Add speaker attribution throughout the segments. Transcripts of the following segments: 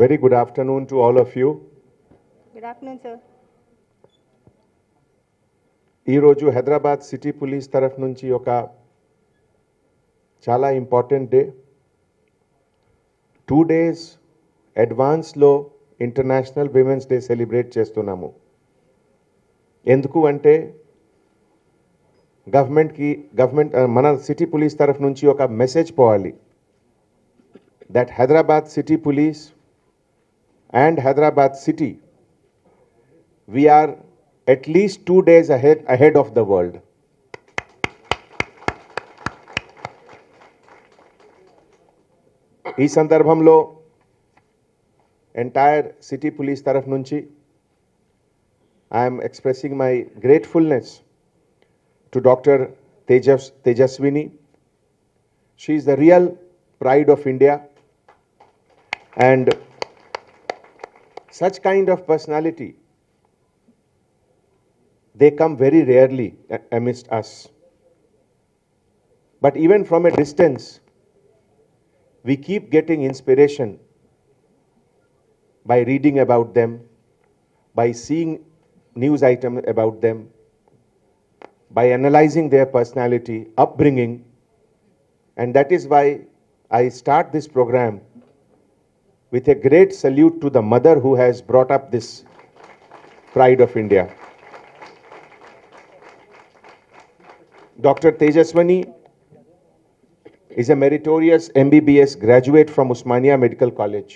Speaker 1: Very good afternoon to all of you.
Speaker 2: Good afternoon, sir.
Speaker 1: ఈరోజు Hyderabad city police తరఫు నుంచి ఒక చాలా ఇంపార్టెంట్ డే. 2 days అడ్వాన్స్లో ఇంటర్నేషనల్ విమెన్స్ డే సెలబ్రేట్ చేస్తున్నాము. ఎందుకు అంటే గవర్నమెంట్ మన సిటీ పోలీస్ తరఫు నుంచి ఒక మెసేజ్ పోవాలి that Hyderabad city police and Hyderabad city, we are at least 2 days ahead of the world. ఈ సందర్భంలో ఎంటైర్ సిటీ పోలీస్ తరఫు నుంచి I am expressing my gratefulness to Dr. Tejaswini. She is the real pride of India, and such kind of personality, they come very rarely amidst us. But even from a distance, we keep getting inspiration by reading about them, by seeing news items about them, by analyzing their personality, upbringing, and that is why I start this program with a great salute to the mother who has brought up this pride of India. Dr. Tejaswini is a meritorious MBBS graduate from Osmania Medical College.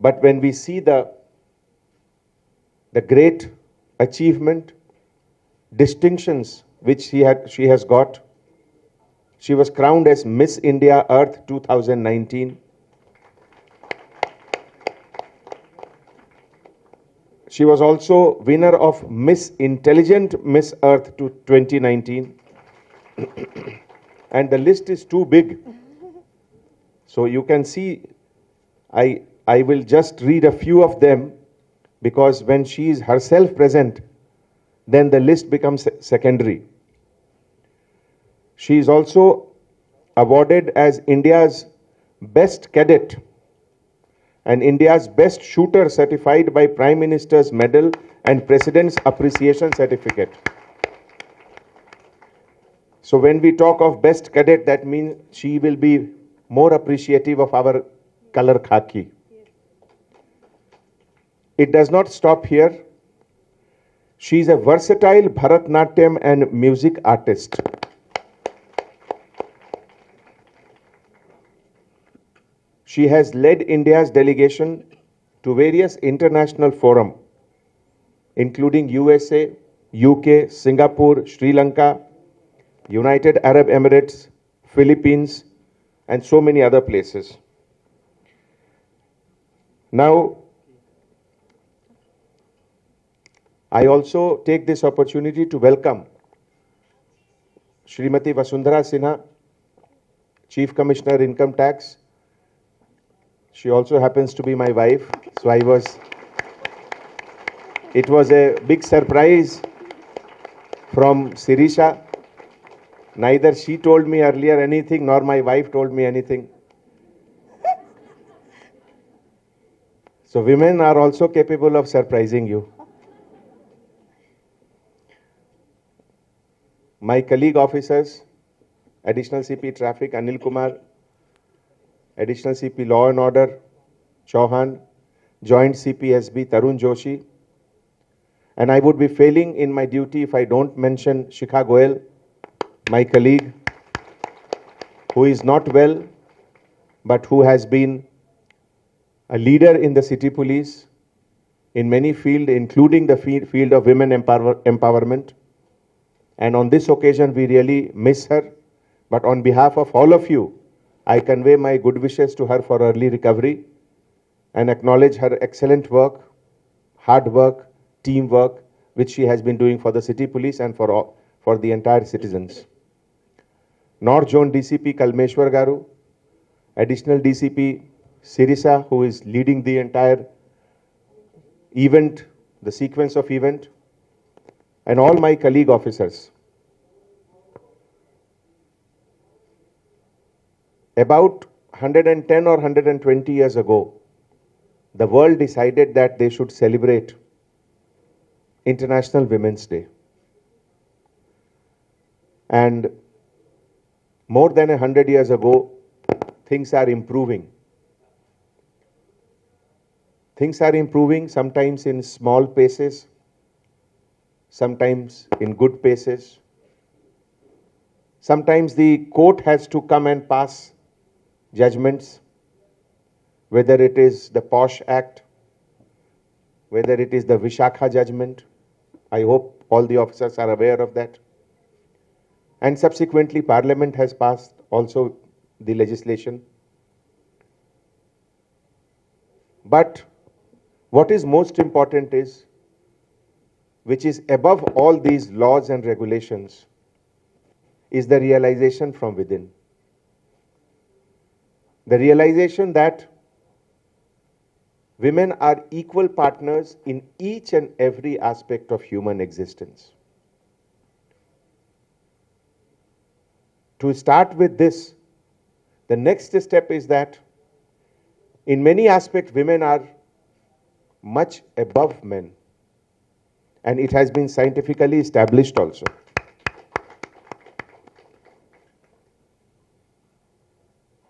Speaker 1: But when we see the great achievement, distinctions which she has got, she was crowned as Miss India Earth 2019. She was also winner of Miss Intelligent Miss Earth 2019. And the list is too big. So you can see, I will just read a few of them, because when she is herself present, then the list becomes secondary. She is also awarded as India's best cadet and India's best shooter, certified by Prime Minister's Medal and President's Appreciation Certificate. So when we talk of best cadet, that means she will be more appreciative of our color khaki. It does not stop here. She is a versatile Bharatnatyam and music artist. She has led India's delegation to various international forums, including USA, UK, Singapore, Sri Lanka, United Arab Emirates, Philippines, and so many other places. Now, I also take this opportunity to welcome Srimati Vasundhara Sinha, Chief Commissioner Income Tax. She also happens to be my wife, so it was a big surprise from Sirisha. Neither she told me earlier anything, nor my wife told me anything. So women are also capable of surprising you. My colleague officers, Additional CP Traffic Anil Kumar, Additional CP Law and Order Chauhan, Joint CP SB Tarun Joshi, and I would be failing in my duty if I don't mention Shikha Goyal, my colleague, who is not well but who has been a leader in the city police in many fields, including the field of women empowerment. And on this occasion, we really miss her. But on behalf of all of you, I convey my good wishes to her for early recovery and acknowledge her excellent work, hard work, teamwork, which she has been doing for the city police and for the entire citizens. North Zone DCP Kalmeshwar Garu, Additional DCP Sirisa, who is leading the entire event, the sequence of event, and all my colleague officers. About 110 or 120 years ago, the world decided that they should celebrate International Women's Day. And more than 100 years ago, things are improving. Things are improving, sometimes in small paces, sometimes in good paces. Sometimes the court has to come and pass judgments, whether it is the POSH Act, whether it is the Vishakha judgment. I hope all the officers are aware of that. And subsequently, Parliament has passed also the legislation. But what is most important is, which is above all these laws and regulations, is the realization from within. The realization that women are equal partners in each and every aspect of human existence. To start with this, the next step is that in many aspects women are much above men, and it has been scientifically established also.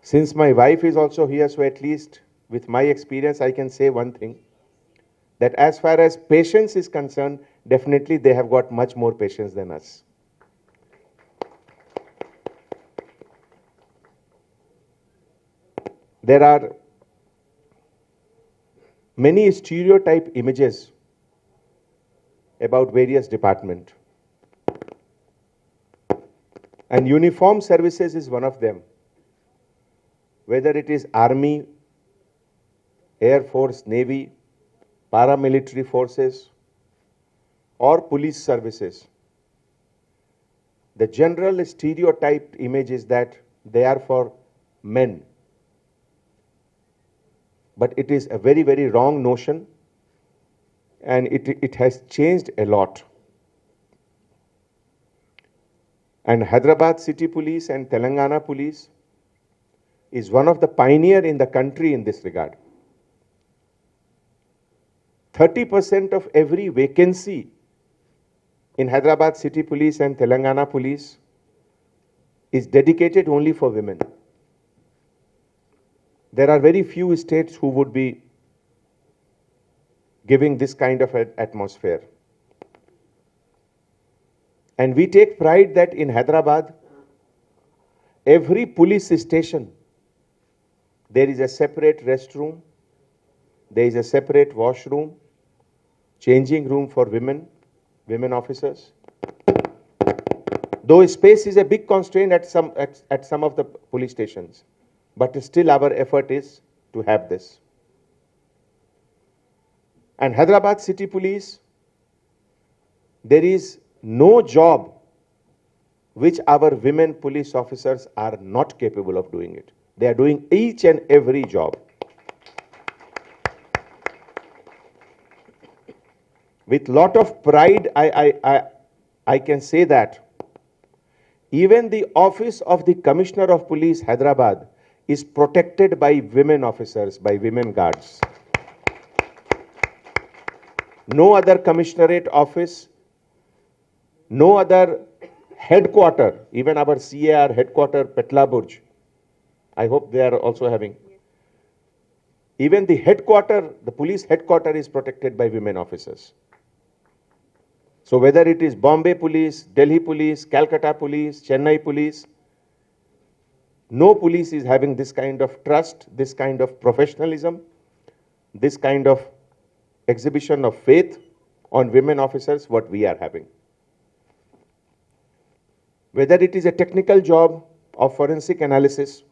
Speaker 1: Since my wife is also here, so at least with my experience I can say one thing, that as far as patience is concerned, definitely they have got much more patience than us. There are many stereotype images about various departments, and uniformed services is one of them. Whether it is Army, Air Force, Navy, paramilitary forces, or police services, the general stereotyped image is that they are for men. But it is a very, very wrong notion, and it has changed a lot. And Hyderabad City Police and Telangana Police is one of the pioneer in the country in this regard. 30% of every vacancy in Hyderabad City Police and Telangana Police is dedicated only for women. There are very few states who would be giving this kind of an atmosphere. And we take pride that in Hyderabad, every police station, there is a separate restroom, there is a separate washroom, changing room for women officers. Though space is a big constraint at some of the police stations, but still our effort is to have this. And Hyderabad City Police, there is no job which our women police officers are not capable of doing it. They are doing each and every job. With lot of pride, I can say that even the office of the Commissioner of Police, Hyderabad, is protected by women officers, by women guards. No other commissionerate office, no other headquarter, even our CAR headquarter, Petla Burj, I hope they are also having. Even the headquarter, the police headquarter is protected by women officers. So whether it is Bombay Police, Delhi Police, Calcutta Police, Chennai Police, no police is having this kind of trust, this kind of professionalism, this kind of exhibition of faith on women officers, what we are having. Whether it is a technical job of forensic analysis,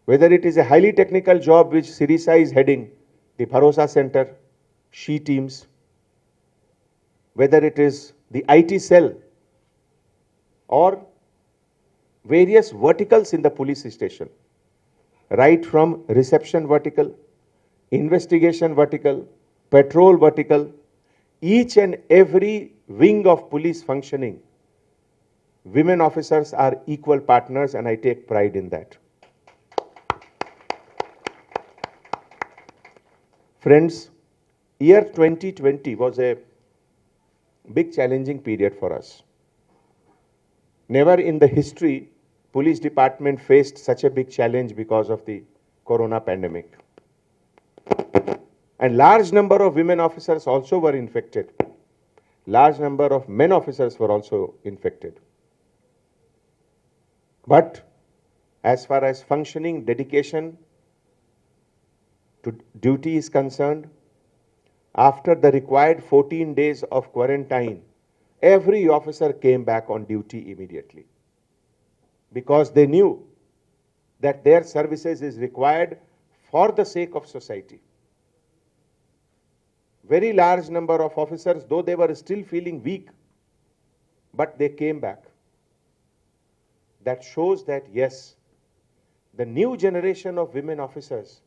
Speaker 1: whether it is a highly technical job which Sirisa is heading, the Bharosa Center, SHE teams, whether it is the IT cell or various verticals in the police station, right from reception vertical, investigation vertical, patrol vertical, each and every wing of police functioning, women officers are equal partners, and I take pride in that. Friends, year 2020 was a big challenging period for us. Never in the history, police department faced such a big challenge because of the corona pandemic. And large number of women officers also were infected. Large number of men officers were also infected. But as far as functioning dedication to duty is concerned, after the required 14 days of quarantine, every officer came back on duty immediately because they knew that their services is required for the sake of society. Very large number of officers, though they were still feeling weak, but they came back. That shows that yes, the new generation of women officers,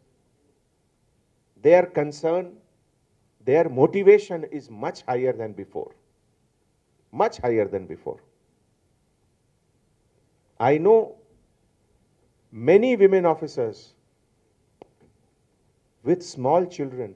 Speaker 1: their concern, their motivation is much higher than before. Much higher than before. I know many women officers with small children